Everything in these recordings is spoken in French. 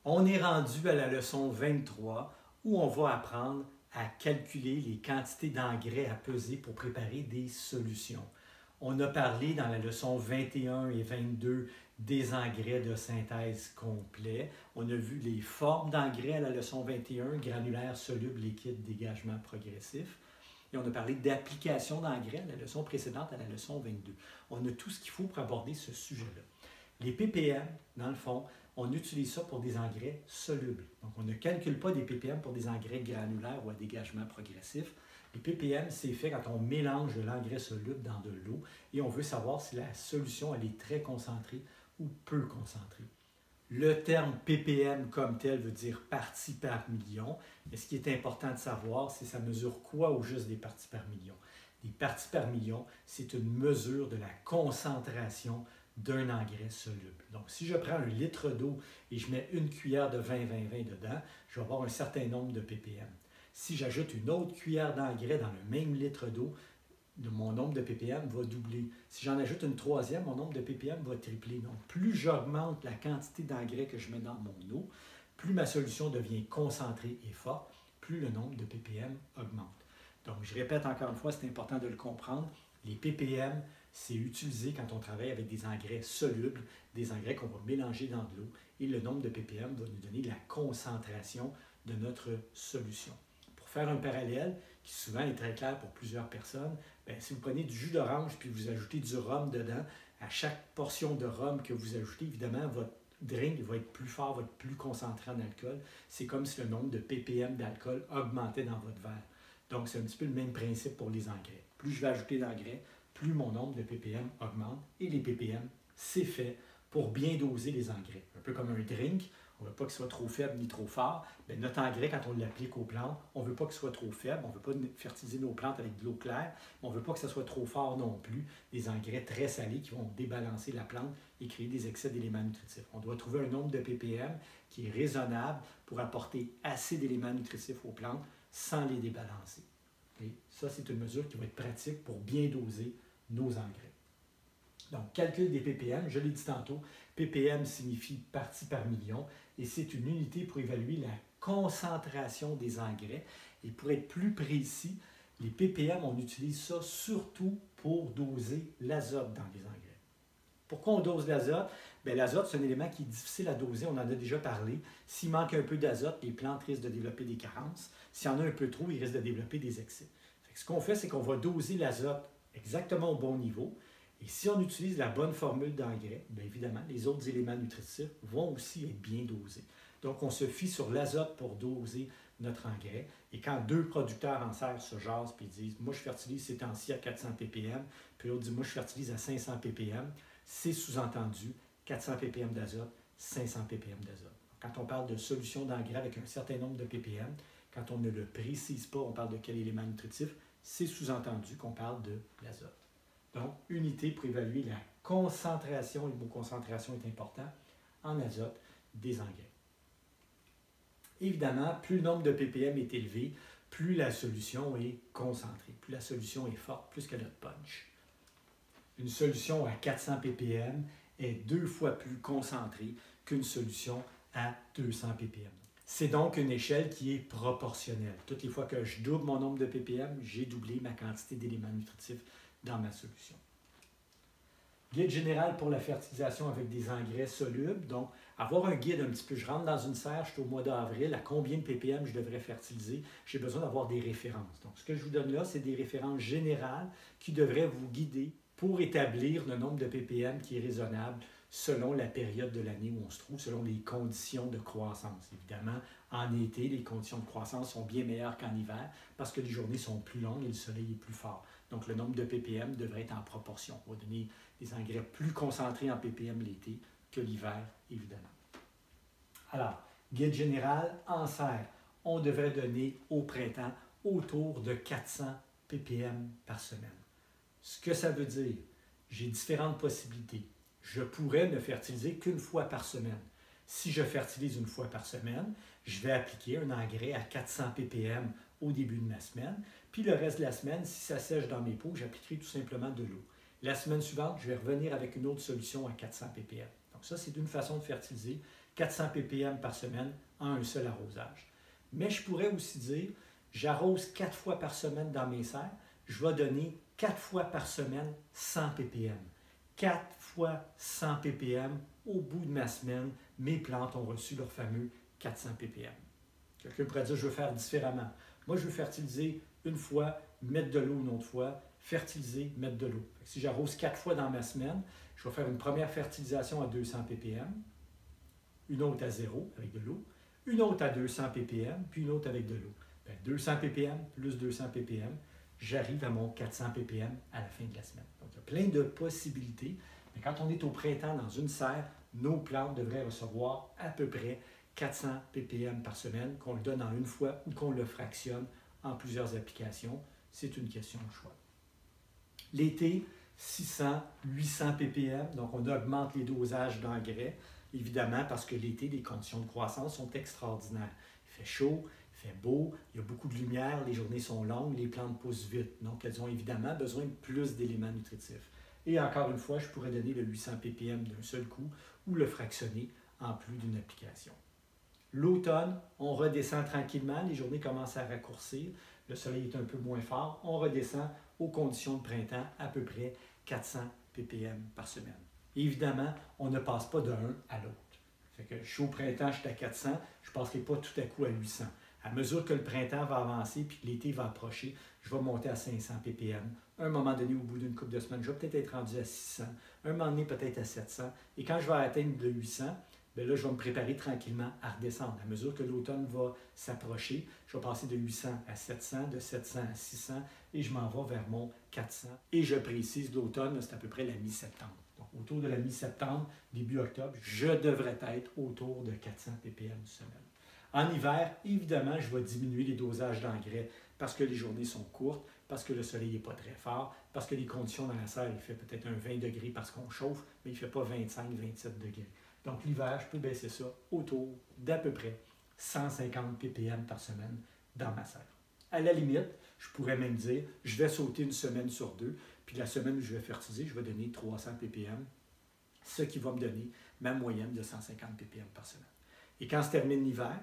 On est rendu à la leçon 23 où on va apprendre à calculer les quantités d'engrais à peser pour préparer des solutions. On a parlé dans la leçon 21 et 22 des engrais de synthèse complets. On a vu les formes d'engrais à la leçon 21, granulaire, soluble, liquide, dégagement progressif. Et on a parlé d'application d'engrais à la leçon précédente, à la leçon 22. On a tout ce qu'il faut pour aborder ce sujet-là. Les ppm, dans le fond, on utilise ça pour des engrais solubles. Donc, on ne calcule pas des ppm pour des engrais granulaires ou à dégagement progressif. Les ppm, c'est fait quand on mélange de l'engrais soluble dans de l'eau et on veut savoir si la solution elle est très concentrée ou peu concentrée. Le terme ppm comme tel veut dire parties par million. Mais ce qui est important de savoir, c'est ça mesure quoi au juste des parties par million. Les parties par million, c'est une mesure de la concentration d'un engrais soluble. Donc, si je prends un litre d'eau et je mets une cuillère de 20-20-20 dedans, je vais avoir un certain nombre de ppm. Si j'ajoute une autre cuillère d'engrais dans le même litre d'eau, mon nombre de ppm va doubler. Si j'en ajoute une troisième, mon nombre de ppm va tripler. Donc, plus j'augmente la quantité d'engrais que je mets dans mon eau, plus ma solution devient concentrée et forte, plus le nombre de ppm augmente. Donc, je répète encore une fois, c'est important de le comprendre. Les ppm, c'est utilisé quand on travaille avec des engrais solubles, des engrais qu'on va mélanger dans de l'eau, et le nombre de ppm va nous donner la concentration de notre solution. Pour faire un parallèle, qui souvent est très clair pour plusieurs personnes, bien, si vous prenez du jus d'orange puis vous ajoutez du rhum dedans, à chaque portion de rhum que vous ajoutez, évidemment, votre drink va être plus fort, va être plus concentré en alcool. C'est comme si le nombre de ppm d'alcool augmentait dans votre verre. Donc, c'est un petit peu le même principe pour les engrais. Plus je vais ajouter d'engrais, plus mon nombre de ppm augmente. Et les ppm, c'est fait pour bien doser les engrais. Un peu comme un drink, on ne veut pas qu'il soit trop faible ni trop fort. Bien, notre engrais, quand on l'applique aux plantes, on ne veut pas qu'il soit trop faible. On ne veut pas fertiliser nos plantes avec de l'eau claire. On ne veut pas que ce soit trop fort non plus. Des engrais très salés qui vont débalancer la plante et créer des excès d'éléments nutritifs. On doit trouver un nombre de ppm qui est raisonnable pour apporter assez d'éléments nutritifs aux plantes sans les débalancer. Et ça, c'est une mesure qui va être pratique pour bien doser nos engrais. Donc, calcul des ppm, je l'ai dit tantôt, ppm signifie partie par million et c'est une unité pour évaluer la concentration des engrais. Et pour être plus précis, les ppm, on utilise ça surtout pour doser l'azote dans les engrais. Pourquoi on dose l'azote? Bien, l'azote, c'est un élément qui est difficile à doser, on en a déjà parlé. S'il manque un peu d'azote, les plantes risquent de développer des carences. S'il y en a un peu trop, ils risquent de développer des excès. Ce qu'on fait, c'est qu'on va doser l'azote exactement au bon niveau. Et si on utilise la bonne formule d'engrais, bien évidemment, les autres éléments nutritifs vont aussi être bien dosés. Donc, on se fie sur l'azote pour doser notre engrais. Et quand deux producteurs en serre se jasent et disent « Moi, je fertilise ces temps-ci à 400 ppm », puis l'autre dit « Moi, je fertilise à 500 ppm », c'est sous-entendu 400 ppm d'azote, 500 ppm d'azote. Quand on parle de solution d'engrais avec un certain nombre de ppm, quand on ne le précise pas, on parle de quel élément nutritif, c'est sous-entendu qu'on parle de l'azote. Donc, unité pour évaluer la concentration, le mot concentration est important, en azote des engrais. Évidemment, plus le nombre de ppm est élevé, plus la solution est concentrée, plus la solution est forte, plus qu'elle a de punch. Une solution à 400 ppm est 2 fois plus concentrée qu'une solution à 200 ppm. C'est donc une échelle qui est proportionnelle. Toutes les fois que je double mon nombre de ppm, j'ai doublé ma quantité d'éléments nutritifs dans ma solution. Guide général pour la fertilisation avec des engrais solubles. Donc, avoir un guide un petit peu, je rentre dans une serre, je suis au mois d'avril, à combien de ppm je devrais fertiliser, j'ai besoin d'avoir des références. Donc, ce que je vous donne là, c'est des références générales qui devraient vous guider pour établir le nombre de ppm qui est raisonnable selon la période de l'année où on se trouve, selon les conditions de croissance. Évidemment, en été, les conditions de croissance sont bien meilleures qu'en hiver parce que les journées sont plus longues et le soleil est plus fort. Donc, le nombre de ppm devrait être en proportion. On va donner des engrais plus concentrés en ppm l'été que l'hiver, évidemment. Alors, guide général, en serre, on devrait donner au printemps autour de 400 ppm par semaine. Ce que ça veut dire, j'ai différentes possibilités. Je pourrais ne fertiliser qu'une fois par semaine. Si je fertilise une fois par semaine, je vais appliquer un engrais à 400 ppm au début de ma semaine, puis le reste de la semaine, si ça sèche dans mes pots, j'appliquerai tout simplement de l'eau. La semaine suivante, je vais revenir avec une autre solution à 400 ppm. Donc ça, c'est une façon de fertiliser 400 ppm par semaine en un seul arrosage. Mais je pourrais aussi dire, j'arrose 4 fois par semaine dans mes serres, je vais donner 4 fois par semaine 100 ppm. 4 fois 100 ppm, au bout de ma semaine, mes plantes ont reçu leur fameux 400 ppm. Quelqu'un pourrait dire, je veux faire différemment. Moi, je veux fertiliser une fois, mettre de l'eau une autre fois, fertiliser, mettre de l'eau. Si j'arrose 4 fois dans ma semaine, je vais faire une première fertilisation à 200 ppm, une autre à 0 avec de l'eau, une autre à 200 ppm, puis une autre avec de l'eau. 200 ppm plus 200 ppm, j'arrive à mon 400 ppm à la fin de la semaine. Donc, il y a plein de possibilités. Mais quand on est au printemps dans une serre, nos plantes devraient recevoir à peu près 400 ppm par semaine, qu'on le donne en une fois ou qu'on le fractionne en plusieurs applications. C'est une question de choix. L'été, 600, 800 ppm, donc on augmente les dosages d'engrais, évidemment parce que l'été, les conditions de croissance sont extraordinaires. Il fait chaud, il fait beau, il y a beaucoup de lumière, les journées sont longues, les plantes poussent vite, donc elles ont évidemment besoin de plus d'éléments nutritifs. Et encore une fois, je pourrais donner le 800 ppm d'un seul coup ou le fractionner en plus d'une application. L'automne, on redescend tranquillement, les journées commencent à raccourcir, le soleil est un peu moins fort, on redescend aux conditions de printemps à peu près 400 ppm par semaine. Et évidemment, on ne passe pas de l'un à l'autre. Fait que je suis au printemps, je suis à 400, je ne passerai pas tout à coup à 800. À mesure que le printemps va avancer puis que l'été va approcher, je vais monter à 500 ppm. À un moment donné, au bout d'une couple de semaines, je vais peut-être être rendu à 600. Un moment donné, peut-être à 700. Et quand je vais atteindre le 800, bien là, je vais me préparer tranquillement à redescendre. À mesure que l'automne va s'approcher, je vais passer de 800 à 700, de 700 à 600, et je m'en vais vers mon 400. Et je précise, l'automne, c'est à peu près la mi-septembre. Donc, autour de la mi-septembre, début octobre, je devrais être autour de 400 ppm semaine. En hiver, évidemment, je vais diminuer les dosages d'engrais parce que les journées sont courtes, parce que le soleil n'est pas très fort, parce que les conditions dans la serre, il fait peut-être un 20 degrés parce qu'on chauffe, mais il ne fait pas 25-27 degrés. Donc l'hiver, je peux baisser ça autour d'à peu près 150 ppm par semaine dans ma serre. À la limite, je pourrais même dire, je vais sauter une semaine sur deux, puis la semaine où je vais fertiliser, je vais donner 300 ppm, ce qui va me donner ma moyenne de 150 ppm par semaine. Et quand se termine l'hiver,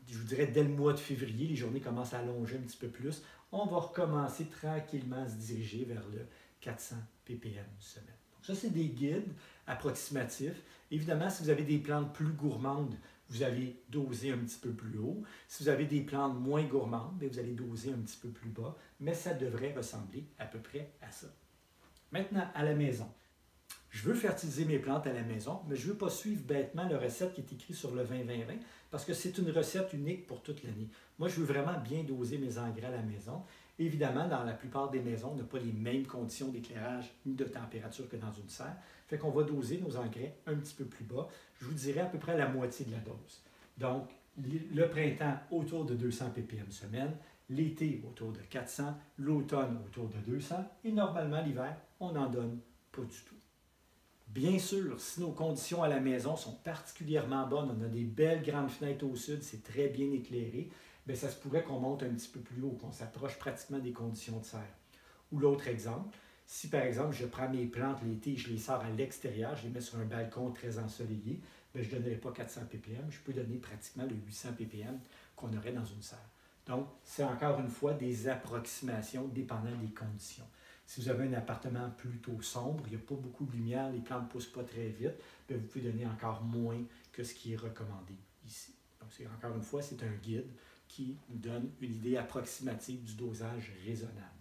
je vous dirais dès le mois de février, les journées commencent à allonger un petit peu plus, on va recommencer tranquillement à se diriger vers le 400 ppm semaine. Donc ça, c'est des guides approximatifs. Évidemment, si vous avez des plantes plus gourmandes, vous allez doser un petit peu plus haut. Si vous avez des plantes moins gourmandes, vous allez doser un petit peu plus bas, mais ça devrait ressembler à peu près à ça. Maintenant, à la maison. Je veux fertiliser mes plantes à la maison, mais je ne veux pas suivre bêtement la recette qui est écrite sur le 20-20-20 parce que c'est une recette unique pour toute l'année. Moi, je veux vraiment bien doser mes engrais à la maison. Évidemment, dans la plupart des maisons, on n'a pas les mêmes conditions d'éclairage ni de température que dans une serre. Fait qu'on va doser nos engrais un petit peu plus bas. Je vous dirais à peu près la moitié de la dose. Donc, le printemps autour de 200 ppm semaine, l'été autour de 400, l'automne autour de 200 et normalement l'hiver, on n'en donne pas du tout. Bien sûr, si nos conditions à la maison sont particulièrement bonnes, on a des belles grandes fenêtres au sud, c'est très bien éclairé, bien, ça se pourrait qu'on monte un petit peu plus haut, qu'on s'approche pratiquement des conditions de serre. Ou l'autre exemple, si par exemple je prends mes plantes l'été et je les sors à l'extérieur, je les mets sur un balcon très ensoleillé, bien, je ne donnerai pas 400 ppm, je peux donner pratiquement le 800 ppm qu'on aurait dans une serre. Donc, c'est encore une fois des approximations dépendant des conditions. Si vous avez un appartement plutôt sombre, il n'y a pas beaucoup de lumière, les plantes ne poussent pas très vite, bien, vous pouvez donner encore moins que ce qui est recommandé ici. Donc, encore une fois, c'est un guide qui nous donne une idée approximative du dosage raisonnable.